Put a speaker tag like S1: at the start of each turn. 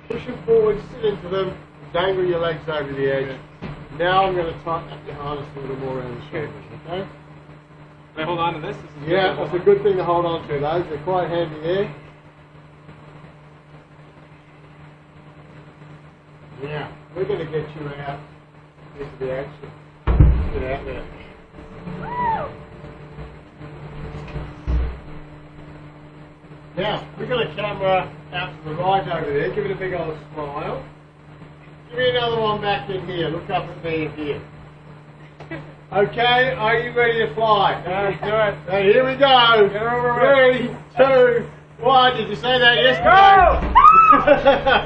S1: Push them forward, sit into them, dangle your legs over the edge. Now I'm going to tighten up your harness a little more around the shoulders, okay?
S2: Can I hold on to this?
S1: Yeah, that's a good thing to hold on to. Those are quite handy there. Now, we're going to get you out into the action. Get out there. Now, we've got a camera out to the right over there. Give it a big old smile. Give me another one back in here. Look up at me in here. Okay, are you ready to fly?
S2: Let's do it.
S1: So here we go. 3, 2, 1. Did you say that yesterday?
S2: Go!